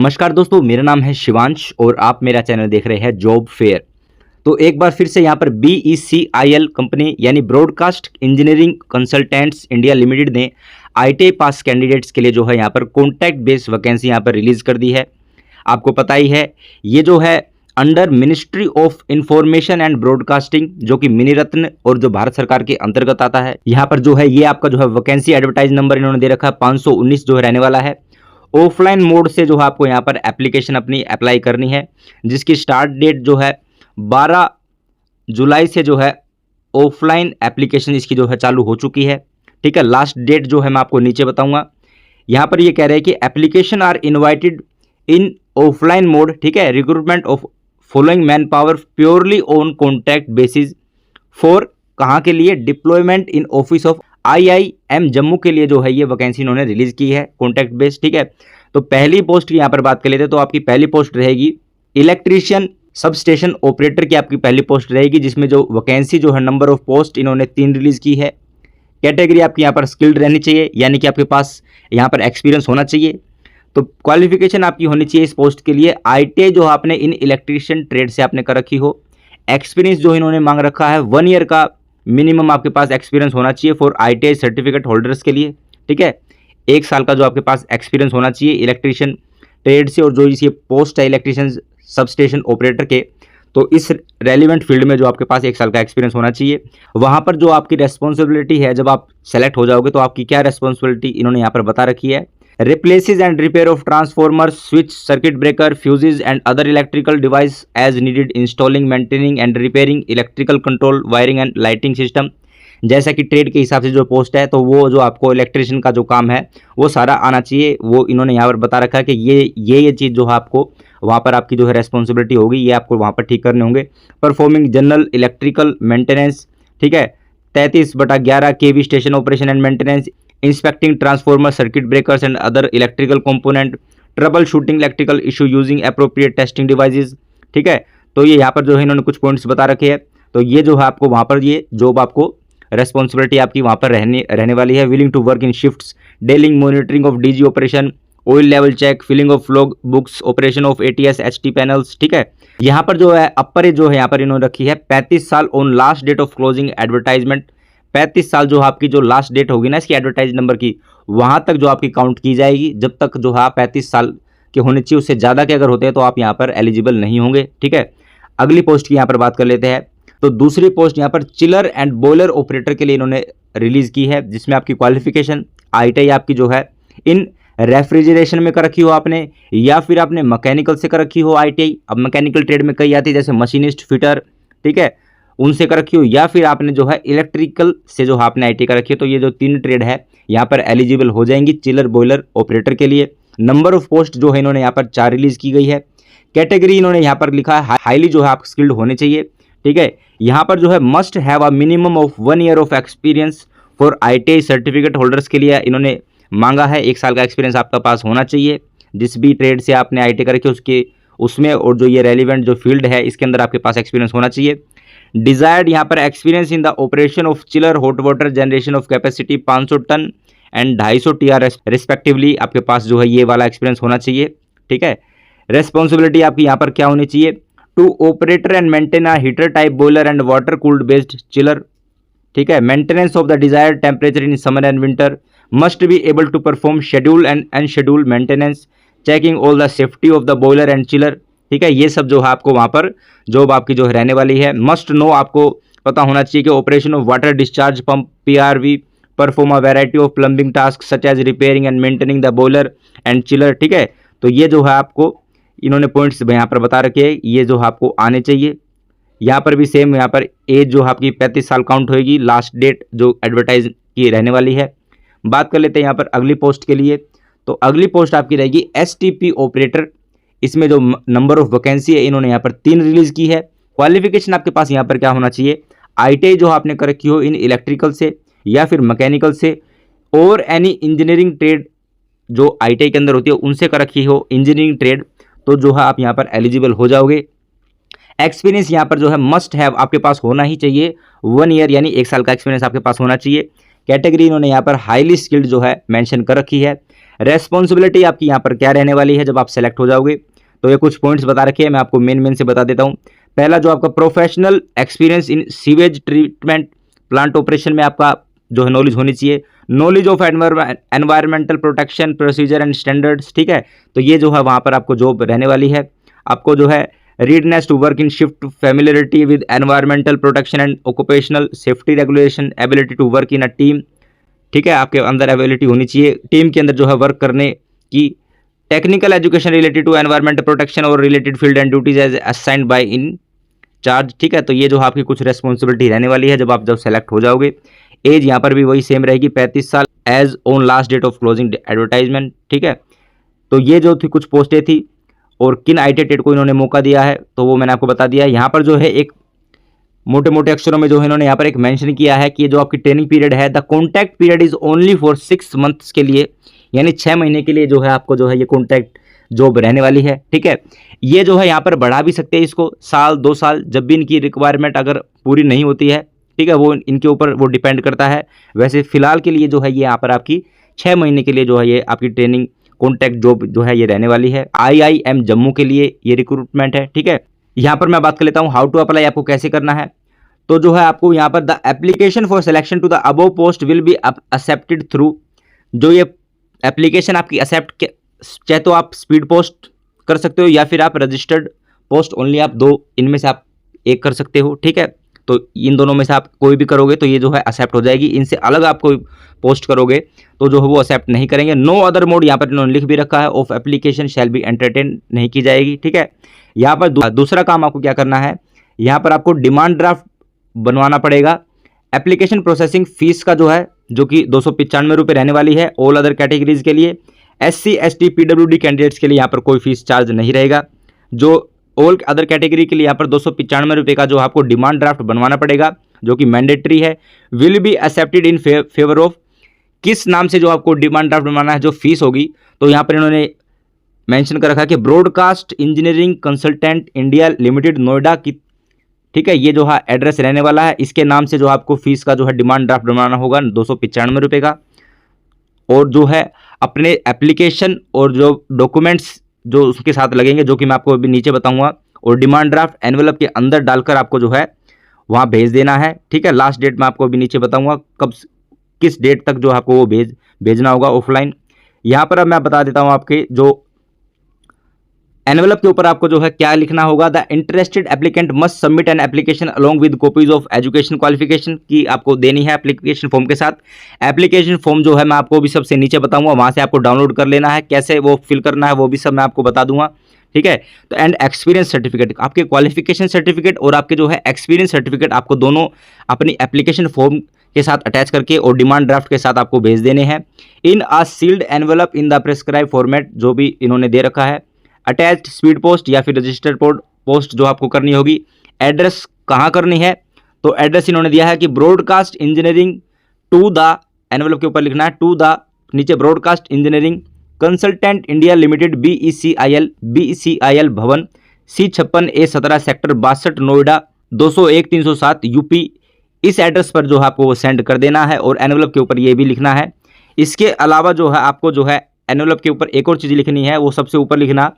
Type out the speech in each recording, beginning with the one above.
नमस्कार दोस्तों, मेरा नाम है शिवांश और आप मेरा चैनल देख रहे हैं जॉब फेयर। तो एक बार फिर से यहाँ पर BECIL कंपनी यानी broadcast engineering consultants India limited ने ITI पास कैंडिडेट्स के लिए जो है यहाँ पर कॉन्टैक्ट बेस्ड वैकेंसी यहाँ पर रिलीज़ कर दी है। आपको पता ही है, ये जो है under ministry of information and broadcasting, जो कि मिनी रत्न और जो भारत सरकार के अंतर्गत आता है। यहाँ पर जो है ये आपका जो है वैकेंसी एडवर्टाइज नंबर इन्होंने दे रखा है 519 जो है रहने वाला है। ऑफलाइन मोड से जो है आपको यहाँ पर एप्लीकेशन अपनी अप्लाई करनी है, जिसकी स्टार्ट डेट जो है 12 जुलाई से जो है ऑफलाइन एप्लीकेशन इसकी जो है चालू हो चुकी है। ठीक है, लास्ट डेट जो है मैं आपको नीचे बताऊंगा। यहाँ पर ये कह रहे हैं कि application are invited in offline mode. ठीक है, recruitment of following man power purely on contact basis for कहाँ के लिए, deployment in office of IIM Jammu के लिए जो है ये वैकेंसी इन्होंने रिलीज की है कॉन्टैक्ट बेस्ड। ठीक है, तो पहली पोस्ट की यहाँ पर बात कर लेते हैं। तो आपकी पहली पोस्ट रहेगी इलेक्ट्रीशियन सब स्टेशन ऑपरेटर की आपकी पहली पोस्ट रहेगी, जिसमें जो वैकेंसी जो है नंबर ऑफ पोस्ट इन्होंने 3 रिलीज की है। कैटेगरी आपकी यहाँ पर स्किल्ड रहनी चाहिए, यानी कि आपके पास यहाँ पर एक्सपीरियंस होना चाहिए। तो क्वालिफिकेशन आपकी होनी चाहिए इस पोस्ट के लिए ITI जो आपने इन इलेक्ट्रीशियन ट्रेड से आपने कर रखी हो। एक्सपीरियंस जो इन्होंने मांग रखा है 1 ईयर का मिनिमम आपके पास एक्सपीरियंस होना चाहिए फॉर ITI सर्टिफिकेट होल्डर्स के लिए। ठीक है, 1 साल का जो आपके पास एक्सपीरियंस होना चाहिए इलेक्ट्रीशियन ट्रेड से, और जो ये पोस्ट है इलेक्ट्रीशियन सब स्टेशन ऑपरेटर के, तो इस रेलिवेंट फील्ड में जो आपके पास 1 साल का एक्सपीरियंस होना चाहिए। वहाँ पर जो आपकी रेस्पॉन्सिबिलिटी है, जब आप सेलेक्ट हो जाओगे तो आपकी क्या रेस्पॉन्सिबिलिटी इन्होंने यहाँ पर बता रखी है। Replaces and repair of transformer, switch, circuit breaker, fuses and other electrical device as needed, installing, maintaining and repairing electrical control, wiring and lighting system. जैसा कि ट्रेड के हिसाब से जो पोस्ट है, तो वो जो आपको इलेक्ट्रिशियन का जो काम है वो सारा आना चाहिए, वो इन्होंने यहाँ पर बता रखा है कि ये चीज़ जो है आपको वहाँ पर आपकी जो है रेस्पॉन्सिबिलिटी होगी, ये आपको वहाँ पर ठीक करने होंगे। परफॉर्मिंग जनरल इलेक्ट्रिकल मेंटेनेंस, ठीक है, 33/11 kV station operation and maintenance, inspecting transformer, circuit breakers and other electrical component, trouble shooting electrical issue using appropriate testing devices. ठीक है, तो ये यहाँ पर जो है इन्होंने कुछ पॉइंट्स बता रखे हैं। तो ये जो है आपको वहाँ पर ये जॉब आपको रेस्पॉन्सिबिलिटी आपकी वहाँ पर रहने वाली है। Willing to work in shifts, dealing monitoring of DG operation, oil level check, filling of log books, operation of ATS HT panels. ठीक है, यहाँ पर जो है अपर एज जो है यहाँ पर इन्होंने रखी है 35 साल on last date of closing advertisement. 35 साल जो आपकी जो लास्ट डेट होगी ना इसकी एडवर्टाइज नंबर की, वहाँ तक जो आपकी काउंट की जाएगी। जब तक जो है 35 साल के होने चाहिए, उससे ज़्यादा के अगर होते हैं तो आप यहाँ पर एलिजिबल नहीं होंगे। ठीक है, अगली पोस्ट की यहाँ पर बात कर लेते हैं। तो दूसरी पोस्ट यहाँ पर चिलर एंड बॉयलर ऑपरेटर के लिए इन्होंने रिलीज़ की है, जिसमें आपकी क्वालिफिकेशन ITI आपकी जो है इन रेफ्रिजरेशन में कर रखी हो आपने, या फिर आपने मैकेनिकल से कर रखी हो ITI। अब मैकेनिकल ट्रेड में कई आती है, जैसे मशीनिस्ट, फिटर, ठीक है, उनसे कर रखी हो, या फिर आपने जो है इलेक्ट्रिकल से जो आपने ITI कर रखी हो। तो ये जो 3 ट्रेड है यहाँ पर एलिजिबल हो जाएंगी चिलर बॉयलर ऑपरेटर के लिए। नंबर ऑफ पोस्ट जो है इन्होंने यहाँ पर 4 रिलीज़ की गई है। कैटेगरी इन्होंने यहाँ पर लिखा है हाईली जो है आप स्किल्ड होने चाहिए। ठीक है, यहाँ पर जो है must have a minimum of 1 year of experience for ITI certificate holders के लिए इन्होंने मांगा है। 1 साल का एक्सपीरियंस आपका पास होना चाहिए, जिस भी ट्रेड से आपने ITI कर रखी उसमें, और जो ये रेलिवेंट जो फील्ड है इसके अंदर आपके पास एक्सपीरियंस होना चाहिए। डिजायर्ड यहाँ पर experience in the operation of chiller, hot water generation of capacity 500 ton and 250 TR respectively, आपके पास जो है ये वाला एक्सपीरियंस होना चाहिए। ठीक है, रेस्पॉन्सिबिलिटी आपकी यहाँ पर क्या होनी चाहिए, to operator and maintain a heater type boiler and water cooled based chiller. ठीक है, maintenance of the desired temperature in summer and winter, must be able to perform schedule and unschedule maintenance, checking all the safety of the boiler and chiller. ठीक है, ये सब जो है आपको वहाँ पर जॉब आपकी जो है रहने वाली है। मस्ट नो, आपको पता होना चाहिए कि operation of water discharge pump PRV, perform a variety of plumbing task such as repairing and maintaining the boiler and chiller. ठीक है, तो ये जो है आपको इन्होंने पॉइंट्स यहाँ पर बता रखे हैं, ये जो आपको आने चाहिए। यहाँ पर भी सेम, यहाँ पर एज जो आपकी 35 साल काउंट होएगी, लास्ट डेट जो एडवर्टाइज की रहने वाली है। बात कर लेते हैं यहाँ पर अगली पोस्ट के लिए। तो अगली पोस्ट आपकी रहेगी STP ऑपरेटर। इसमें जो नंबर ऑफ वैकेंसी है इन्होंने यहाँ पर 3 रिलीज़ की है। क्वालिफिकेशन आपके पास यहाँ पर क्या होना चाहिए, ITI जो आपने कर रखी हो इन इलेक्ट्रिकल से या फिर मैकेनिकल से, और एनी इंजीनियरिंग ट्रेड जो ITI के अंदर होती है उनसे कर रखी हो इंजीनियरिंग ट्रेड, तो जो है आप यहाँ पर एलिजिबल हो जाओगे। एक्सपीरियंस यहाँ पर जो है मस्ट हैव आपके पास होना ही चाहिए 1 ईयर, यानी 1 साल का एक्सपीरियंस आपके पास होना चाहिए। कैटेगरी इन्होंने यहाँ पर हाईली स्किल्ड जो है मेंशन कर रखी है। रेस्पॉन्सिबिलिटी आपकी यहाँ पर क्या रहने वाली है जब आप सेलेक्ट हो जाओगे, तो ये कुछ पॉइंट्स बता रखे हैं, मैं आपको मेन से बता देता हूँ। पहला जो आपका professional experience in sewage treatment plant operation में आपका जो है नॉलेज होनी चाहिए, knowledge of environmental protection procedure and standards, ठीक है। तो ये जो है वहाँ पर आपको जॉब रहने वाली है। आपको जो है readiness to work in shift, familiarity with environmental protection and occupational safety regulation, ability to work in a team, ठीक है। आपके अंदर एबिलिटी होनी चाहिए टीम के अंदर जो है वर्क करने की। Technical education related to environmental protection और related field and duties as assigned by in charge, ठीक है। तो ये जो आपकी कुछ रेस्पॉन्सिबिलिटी रहने वाली है जब सेलेक्ट हो जाओगे। एज यहाँ पर भी वही सेम रहेगी, 35 साल as on last date of closing advertisement, ठीक है। तो ये जो थी कुछ पोस्टें थी और किन आईटी ट्रेड को इन्होंने मौका दिया है तो वो मैंने आपको बता दिया है। यहाँ पर जो है एक मोटे मोटे अक्षरों में जो है इन्होंने यहाँ पर एक मेंशन किया है कि जो आपकी ट्रेनिंग पीरियड है, the contact period is only for 6 months के लिए, यानी 6 महीने के लिए जो है आपको जो है ये कॉन्टैक्ट जॉब रहने वाली है, ठीक है। ये जो है यहाँ पर बढ़ा भी सकते हैं इसको साल 2 साल, जब भी इनकी रिक्वायरमेंट अगर पूरी नहीं होती है, ठीक है, वो इनके ऊपर वो डिपेंड करता है। वैसे फिलहाल के लिए जो है ये यहाँ पर आपकी 6 महीने के लिए जो है ये आपकी ट्रेनिंग कॉन्टैक्ट जॉब जो है ये रहने वाली है। IIM जम्मू के लिए ये रिक्रूटमेंट है, ठीक है। यहाँ पर मैं बात कर लेता हूँ हाउ टू अप्लाई, आपको कैसे करना है। तो जो है आपको यहाँ पर the application for selection to the above post will be accepted through, जो ये एप्लीकेशन आपकी एक्सेप्ट, चाहे तो आप स्पीड पोस्ट कर सकते हो या फिर आप रजिस्टर्ड पोस्ट ओनली, आप 2 इनमें से आप एक कर सकते हो, ठीक है। तो इन दोनों में से आप कोई भी करोगे तो ये जो है एक्सेप्ट हो जाएगी। इनसे अलग आप कोई पोस्ट करोगे तो जो है वो एक्सेप्ट नहीं करेंगे। नो अदर मोड यहाँ पर इन्होंने लिख भी रखा है of application shall be entertain नहीं की जाएगी, ठीक है। यहाँ पर दूसरा काम आपको क्या करना है, यहाँ पर आपको डिमांड ड्राफ्ट बनवाना पड़ेगा। एप्लीकेशन प्रोसेसिंग फीस का जो है जो कि 295 रुपये रहने वाली है ऑल अदर कैटेगरीज के लिए। SC ST PWD कैंडिडेट्स के लिए यहाँ पर कोई फीस चार्ज नहीं रहेगा। जो ऑल अदर कैटेगरी के लिए यहाँ पर 295 रुपये का जो आपको डिमांड ड्राफ्ट बनवाना पड़ेगा जो कि मैंडेटरी है। Will be accepted in favour of, किस नाम से जो आपको डिमांड ड्राफ्ट बनवाना है, जो फीस होगी, तो यहाँ पर इन्होंने मेंशन कर रखा कि broadcast engineering consultant India limited Noida की, ठीक है। ये जो है एड्रेस रहने वाला है, इसके नाम से जो आपको फीस का जो है डिमांड ड्राफ्ट बनवाना होगा 295 रुपये का। और जो है अपने एप्लीकेशन और जो डॉक्यूमेंट्स जो उसके साथ लगेंगे जो कि मैं आपको अभी नीचे बताऊंगा, और डिमांड ड्राफ्ट एनवेलप के अंदर डालकर आपको जो है वहाँ भेज देना है, ठीक है। लास्ट डेट मैं आपको अभी नीचे बताऊंगा कब किस डेट तक जो आपको वो भेजना होगा ऑफलाइन। यहाँ पर अब मैं बता देता हूँ आपके जो एनवेलप के ऊपर आपको जो है क्या लिखना होगा, the interested applicant must submit an application along with copies of education qualification की आपको देनी है एप्लीकेशन फॉर्म के साथ। एप्लीकेशन फॉर्म जो है मैं आपको भी सबसे नीचे बताऊंगा, वहां से आपको डाउनलोड कर लेना है, कैसे वो फिल करना है वो भी सब मैं आपको बता दूंगा, ठीक है। तो एंड एक्सपीरियंस सर्टिफिकेट, आपके क्वालिफिकेशन सर्टिफिकेट और आपके जो है एक्सपीरियंस सर्टिफिकेट आपको दोनों अपनी एप्लीकेशन फॉर्म के साथ अटैच करके और डिमांड ड्राफ्ट के साथ आपको भेज देने हैं in a sealed envelope in the prescribe format, जो भी इन्होंने दे रखा है। अटैच्ड स्पीड पोस्ट या फिर रजिस्टर्ड पोस्ट जो आपको करनी होगी। एड्रेस कहाँ करनी है, तो एड्रेस इन्होंने दिया है कि broadcast engineering to the, envelope के ऊपर लिखना है टू द, नीचे broadcast engineering consultant India limited BECIL Bhawan C56A17 sector 62 Noida 201-307 UP। इस एड्रेस पर जो है आपको वो सेंड कर देना है और एनवेलप के ऊपर ये भी लिखना है। इसके अलावा जो है आपको जो है एनवेलप के ऊपर एक और चीज़ लिखनी है, वो सबसे ऊपर लिखना,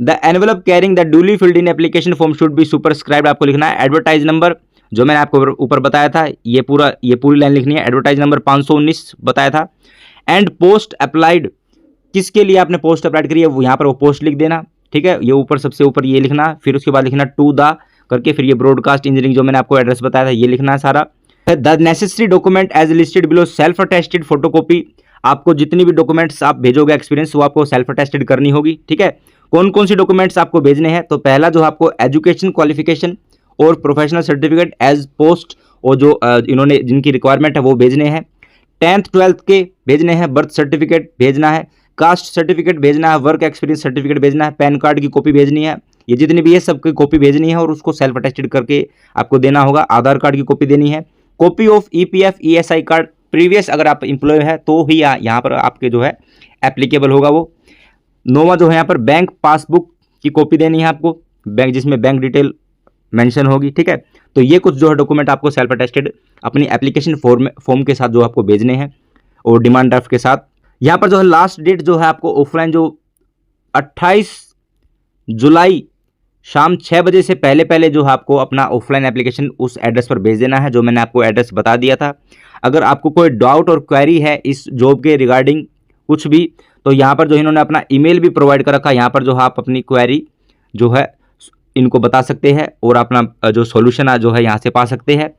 the envelope carrying the duly filled in application form should be superscribed, आपको लिखना है। एडवर्टाइज नंबर जो मैंने आपको ऊपर बताया था, ये पूरी लाइन लिखनी है। एडवर्टाइज नंबर 519 बताया था। एंड पोस्ट अप्लाइड, किसके लिए आपने पोस्ट अप्लाइड करी है वो यहाँ पर वो पोस्ट लिख देना, ठीक है। ये ऊपर सबसे ऊपर ये लिखना, फिर उसके बाद लिखना टू द करके, फिर ये ब्रॉडकास्ट इंजीनियरिंग जो मैंने आपको एड्रेस बताया था ये लिखना है सारा। The necessary document as listed below, self attested photocopy, आपको जितनी भी डॉक्यूमेंट्स आप भेजोगे एक्सपीरियंस वो आपको सेल्फ अटेस्टेड करनी होगी, ठीक है। कौन कौन सी डॉक्यूमेंट्स आपको भेजने हैं, तो पहला जो आपको एजुकेशन क्वालिफिकेशन और प्रोफेशनल सर्टिफिकेट एज पोस्ट, और जो इन्होंने जिनकी रिक्वायरमेंट है वो भेजने हैं। 10th 12th के भेजने हैं। बर्थ सर्टिफिकेट भेजना है, कास्ट सर्टिफिकेट भेजना है, वर्क एक्सपीरियंस सर्टिफिकेट भेजना है, पैन कार्ड की कॉपी भेजनी है, ये जितनी भी है सबकी कॉपी भेजनी है और उसको सेल्फ अटेस्टेड करके आपको देना होगा। आधार कार्ड की कॉपी देनी है। Copy of EPF ESI card previous, अगर आप एम्प्लॉय है तो ही यहाँ पर आपके जो है एप्लीकेबल होगा वो। नोवा जो है यहाँ पर बैंक पासबुक की कॉपी देनी है आपको, बैंक जिसमें बैंक डिटेल मेंशन होगी, ठीक है। तो ये कुछ जो है डॉक्यूमेंट आपको सेल्फ अटेस्टेड अपनी एप्लीकेशन फॉर्म के साथ जो आपको भेजने हैं और डिमांड ड्राफ्ट के साथ। यहाँ पर जो है लास्ट डेट जो है आपको ऑफलाइन जो 28 जुलाई शाम 6 बजे से पहले पहले जो है आपको अपना ऑफलाइन एप्लीकेशन उस एड्रेस पर भेज देना है जो मैंने आपको एड्रेस बता दिया था। अगर आपको कोई डाउट और क्वेरी है इस जॉब के रिगार्डिंग कुछ भी, तो यहाँ पर जो इन्होंने अपना ईमेल भी प्रोवाइड कर रखा है, यहाँ पर जो है आप अपनी क्वेरी जो है इनको बता सकते हैं और अपना जो सॉल्यूशन है जो है यहाँ से पा सकते हैं।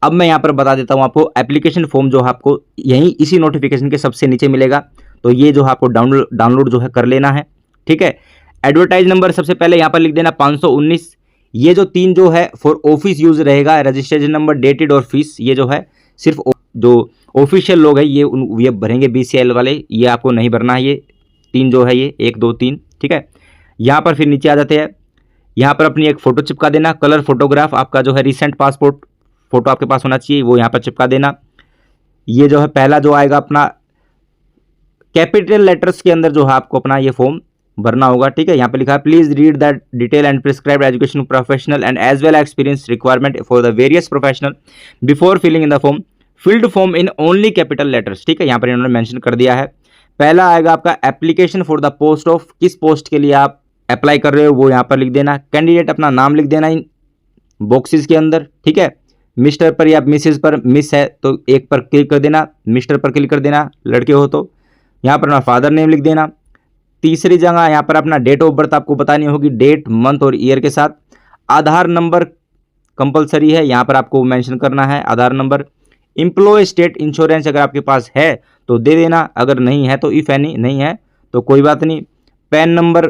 अब मैं यहाँ पर बता देता हूँ आपको एप्लीकेशन फॉर्म जो है आपको यहीं इसी नोटिफिकेशन के सबसे नीचे मिलेगा, तो ये जो है आपको डाउनलोड जो है कर लेना है। ठीक है, एडवर्टाइज नंबर सबसे पहले यहाँ पर लिख देना 519। ये जो 3 जो है फॉर ऑफिस यूज रहेगा। रजिस्ट्रेशन नंबर, डेटेड और फीस ये जो है सिर्फ जो ऑफिशियल लोग हैं ये भरेंगे, BCL वाले, ये आपको नहीं भरना है। ये 3 जो है ये 1 2 3। ठीक है, यहाँ पर फिर नीचे आ जाते हैं, यहाँ पर अपनी एक फ़ोटो चिपका देना। कलर फोटोग्राफ आपका जो है रिसेंट पासपोर्ट फ़ोटो आपके पास होना चाहिए, वो यहाँ पर चिपका देना। ये जो है पहला जो आएगा अपना कैपिटल लेटर्स के अंदर जो है आपको अपना ये फॉर्म भरना होगा। ठीक है, यहाँ पे लिखा है please read the detail and prescribed education professional and as well experience requirement for the various professional before filling in the form, filled form in only capital letters. ठीक है, यहाँ पर इन्होंने मेंशन कर दिया है। पहला आएगा आपका application for the post of, किस पोस्ट के लिए आप अप्लाई कर रहे हो वो यहाँ पर लिख देना। कैंडिडेट अपना नाम लिख देना इन बॉक्सेस के अंदर। ठीक है, मिस्टर पर या मिसेज पर, मिस है तो एक पर क्लिक कर देना, मिस्टर पर क्लिक कर देना लड़के हो तो। यहाँ पर अपना फादर नेम लिख देना। तीसरी जगह यहाँ पर अपना डेट ऑफ बर्थ आपको बतानी होगी, डेट, मंथ और ईयर के साथ। आधार नंबर कंपलसरी है, यहाँ पर आपको मेंशन करना है आधार नंबर। एम्प्लॉय स्टेट इंश्योरेंस अगर आपके पास है तो दे देना, अगर नहीं है तो इफ एनी नहीं है तो कोई बात नहीं। Pan number,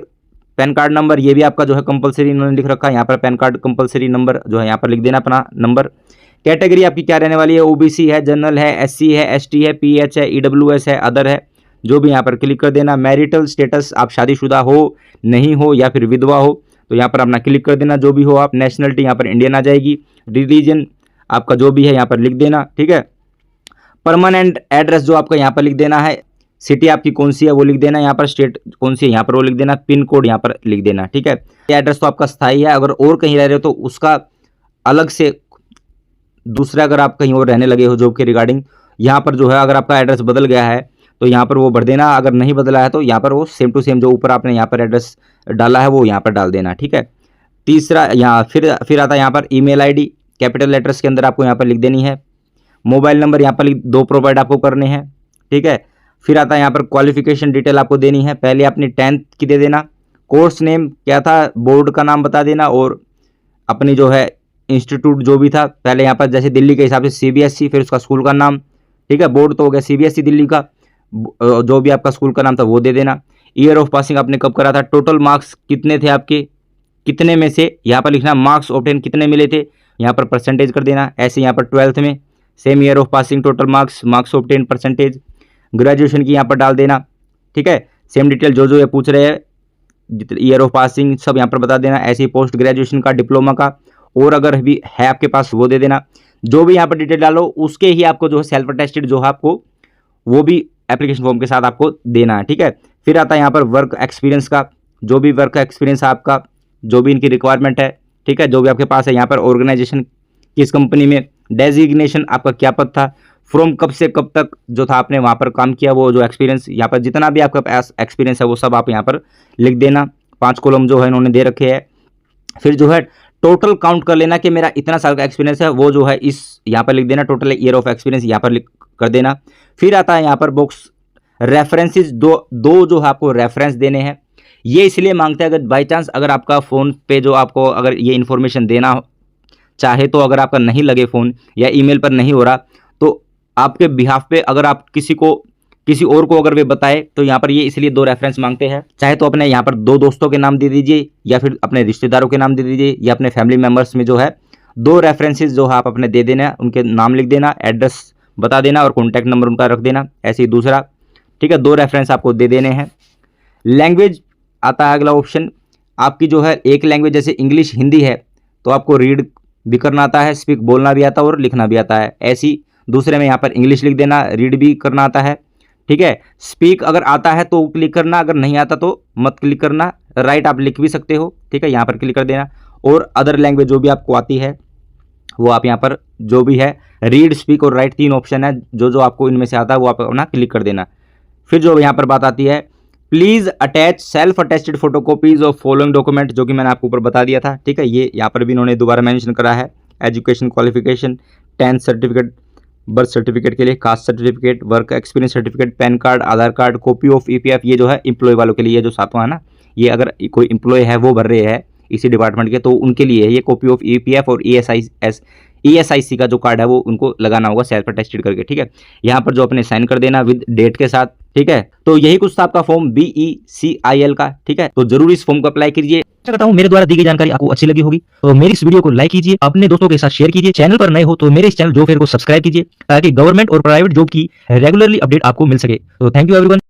pan card number ये भी आपका जो है कंपलसरी इन्होंने लिख रखा है, यहाँ पर पैन कार्ड कंपलसरी नंबर जो है यहाँ पर लिख देना अपना नंबर। कैटेगरी आपकी क्या रहने वाली है, OBC है, जनरल है, SC है, ST है, PH है, EWS है, अदर है, जो भी यहाँ पर क्लिक कर देना। मैरिटल स्टेटस आप शादीशुदा हो, नहीं हो या फिर विधवा हो तो यहाँ पर अपना क्लिक कर देना, जो भी हो आप। नेशनलिटी यहाँ पर इंडियन आ जाएगी। रिलीजन आपका जो भी है यहाँ पर लिख देना। ठीक है, परमानेंट एड्रेस जो आपका यहाँ पर लिख देना है, सिटी आपकी कौन सी है वो लिख देना, यहाँ पर स्टेट कौन सी है यहाँ पर वो लिख देना, पिन कोड यहाँ पर लिख देना। ठीक है, ये एड्रेस तो आपका स्थायी है, अगर और कहीं रह रहे हो तो उसका अलग से दूसरा, अगर आप कहीं और रहने लगे हो जॉब के रिगार्डिंग, यहाँ पर जो है अगर आपका एड्रेस बदल गया है तो यहाँ पर वो भर देना, अगर नहीं बदला है तो यहाँ पर वो सेम टू सेम जो ऊपर आपने यहाँ पर एड्रेस डाला है वो यहाँ पर डाल देना। ठीक है, तीसरा यहाँ फिर आता है यहाँ पर ईमेल ID कैपिटल लेटर्स के अंदर आपको यहाँ पर लिख देनी है। मोबाइल नंबर यहाँ पर 2 प्रोवाइड आपको करने हैं। ठीक है, फिर आता है यहाँ पर क्वालिफिकेशन डिटेल आपको देनी है। पहले अपनी 10th की दे देना, कोर्स नेम क्या था, बोर्ड का नाम बता देना और अपनी जो है इंस्टीट्यूट जो भी था, पहले यहाँ पर जैसे दिल्ली के हिसाब से CBSE, फिर उसका स्कूल का नाम। ठीक है, बोर्ड तो हो गया CBSE दिल्ली का, जो भी आपका स्कूल का नाम था वो दे देना। ईयर ऑफ पासिंग आपने कब करा था, टोटल मार्क्स कितने थे आपके, कितने में से यहाँ पर लिखना, मार्क्स ऑब्टेन कितने मिले थे, यहाँ पर परसेंटेज कर देना। ऐसे यहाँ पर 12th में same year of passing, total marks, marks obtain, percentage. Graduation की यहाँ पर डाल देना। ठीक है, सेम डिटेल जो ये पूछ रहे हैं, ईयर ऑफ पासिंग सब यहाँ पर बता देना। ऐसे ही पोस्ट ग्रेजुएशन का, डिप्लोमा का और अगर भी है आपके पास वो दे देना। जो भी यहाँ पर डिटेल डालो उसके ही आपको जो है सेल्फ अटेस्टेड जो है आपको वो भी एप्लीकेशन फॉर्म के साथ आपको देना है। ठीक है, फिर आता है यहाँ पर वर्क एक्सपीरियंस का, जो भी वर्क एक्सपीरियंस आपका, जो भी इनकी रिक्वायरमेंट है। ठीक है, जो भी आपके पास है, यहाँ पर ऑर्गेनाइजेशन किस कंपनी में, डेजिग्नेशन आपका क्या पद था, फ्रॉम कब से कब तक जो था आपने वहाँ पर काम किया, वो जो एक्सपीरियंस यहाँ पर जितना भी आपका पास एक्सपीरियंस है वो सब आप यहाँ पर लिख देना। 5 कॉलम जो है इन्होंने दे रखे हैं। फिर जो है टोटल काउंट कर लेना कि मेरा इतना साल का एक्सपीरियंस है, वो जो है इस यहाँ पर लिख देना, टोटल ईयर ऑफ एक्सपीरियंस यहाँ पर लिख कर देना। फिर आता है यहाँ पर बॉक्स रेफरेंसेस, दो जो है आपको रेफरेंस देने हैं। ये इसलिए मांगते हैं अगर बाई चांस अगर आपका फ़ोन पे जो आपको अगर ये इन्फॉर्मेशन देना चाहे तो अगर आपका नहीं लगे फ़ोन या ईमेल पर नहीं हो रहा तो आपके बिहाफ पे अगर आप किसी और को अगर वे बताए तो यहाँ पर ये इसलिए 2 रेफरेंस मांगते हैं। चाहे तो अपने यहाँ पर 2 दोस्तों के नाम दे दीजिए या फिर अपने रिश्तेदारों के नाम दे दीजिए या अपने फैमिली मेम्बर्स में जो है 2 रेफरेंसेस जो है आप अपने दे देना, उनके नाम लिख देना, एड्रेस बता देना और कॉन्टैक्ट नंबर उनका रख देना। ऐसे ही दूसरा, ठीक है, 2 रेफरेंस आपको दे देने हैं। लैंग्वेज आता है अगला ऑप्शन, आपकी जो है एक लैंग्वेज जैसे इंग्लिश हिंदी है तो आपको रीड भी करना आता है, स्पीक बोलना भी आता है और लिखना भी आता है। ऐसी दूसरे में यहाँ पर इंग्लिश लिख देना, रीड भी करना आता है। ठीक है, स्पीक अगर आता है तो क्लिक करना, अगर नहीं आता तो मत क्लिक करना। राइट आप लिख भी सकते हो। ठीक है, यहाँ पर क्लिक कर देना। और अदर लैंग्वेज जो भी आपको आती है वो आप यहाँ पर जो भी है रीड, स्पीक और राइट 3 ऑप्शन है, जो आपको इनमें से आता है वो आप अपना क्लिक कर देना। फिर जो यहाँ पर बात आती है, please attach self attested photocopies of following document, जो कि मैंने आपको ऊपर बता दिया था, ठीक है। ये यहाँ पर भी इन्होंने दोबारा मेंशन करा है, education qualification, 10th certificate, birth certificate के लिए, caste certificate, work experience certificate, pan card, Aadhaar card, copy of EPF, ये जो है एम्प्लॉय वालों के लिए, जो सातवां है ना, ये अगर कोई एम्प्लॉय है वो भर रहे हैं इसी डिपार्टमेंट के, तो उनके लिए है ये कॉपी ऑफ ईपीएफ और ईएसआईसी का जो कार्ड है वो उनको लगाना होगा सेल्फ अटेस्टेड करके, ठीक है। यहाँ पर जो अपने साइन कर देना विद डेट के साथ, ठीक है। तो यही कुछ था आपका फॉर्म BECIL का, ठीक है। तो जरूर इस फॉर्म को अप्लाई कीजिए। आशा करता हूं मेरे द्वारा दी गई जानकारी आपको अच्छी लगी होगी, तो मेरी इस वीडियो को लाइक कीजिए, अपने दोस्तों के साथ शेयर कीजिए। चैनल पर नए हो तो मेरे इस चैनल जॉब फेयर को सब्सक्राइब कीजिए, ताकि गवर्नमेंट और प्राइवेट जॉब की रेगुलरली अपडेट आपको मिल सके। तो थैंक यू एवरीवन।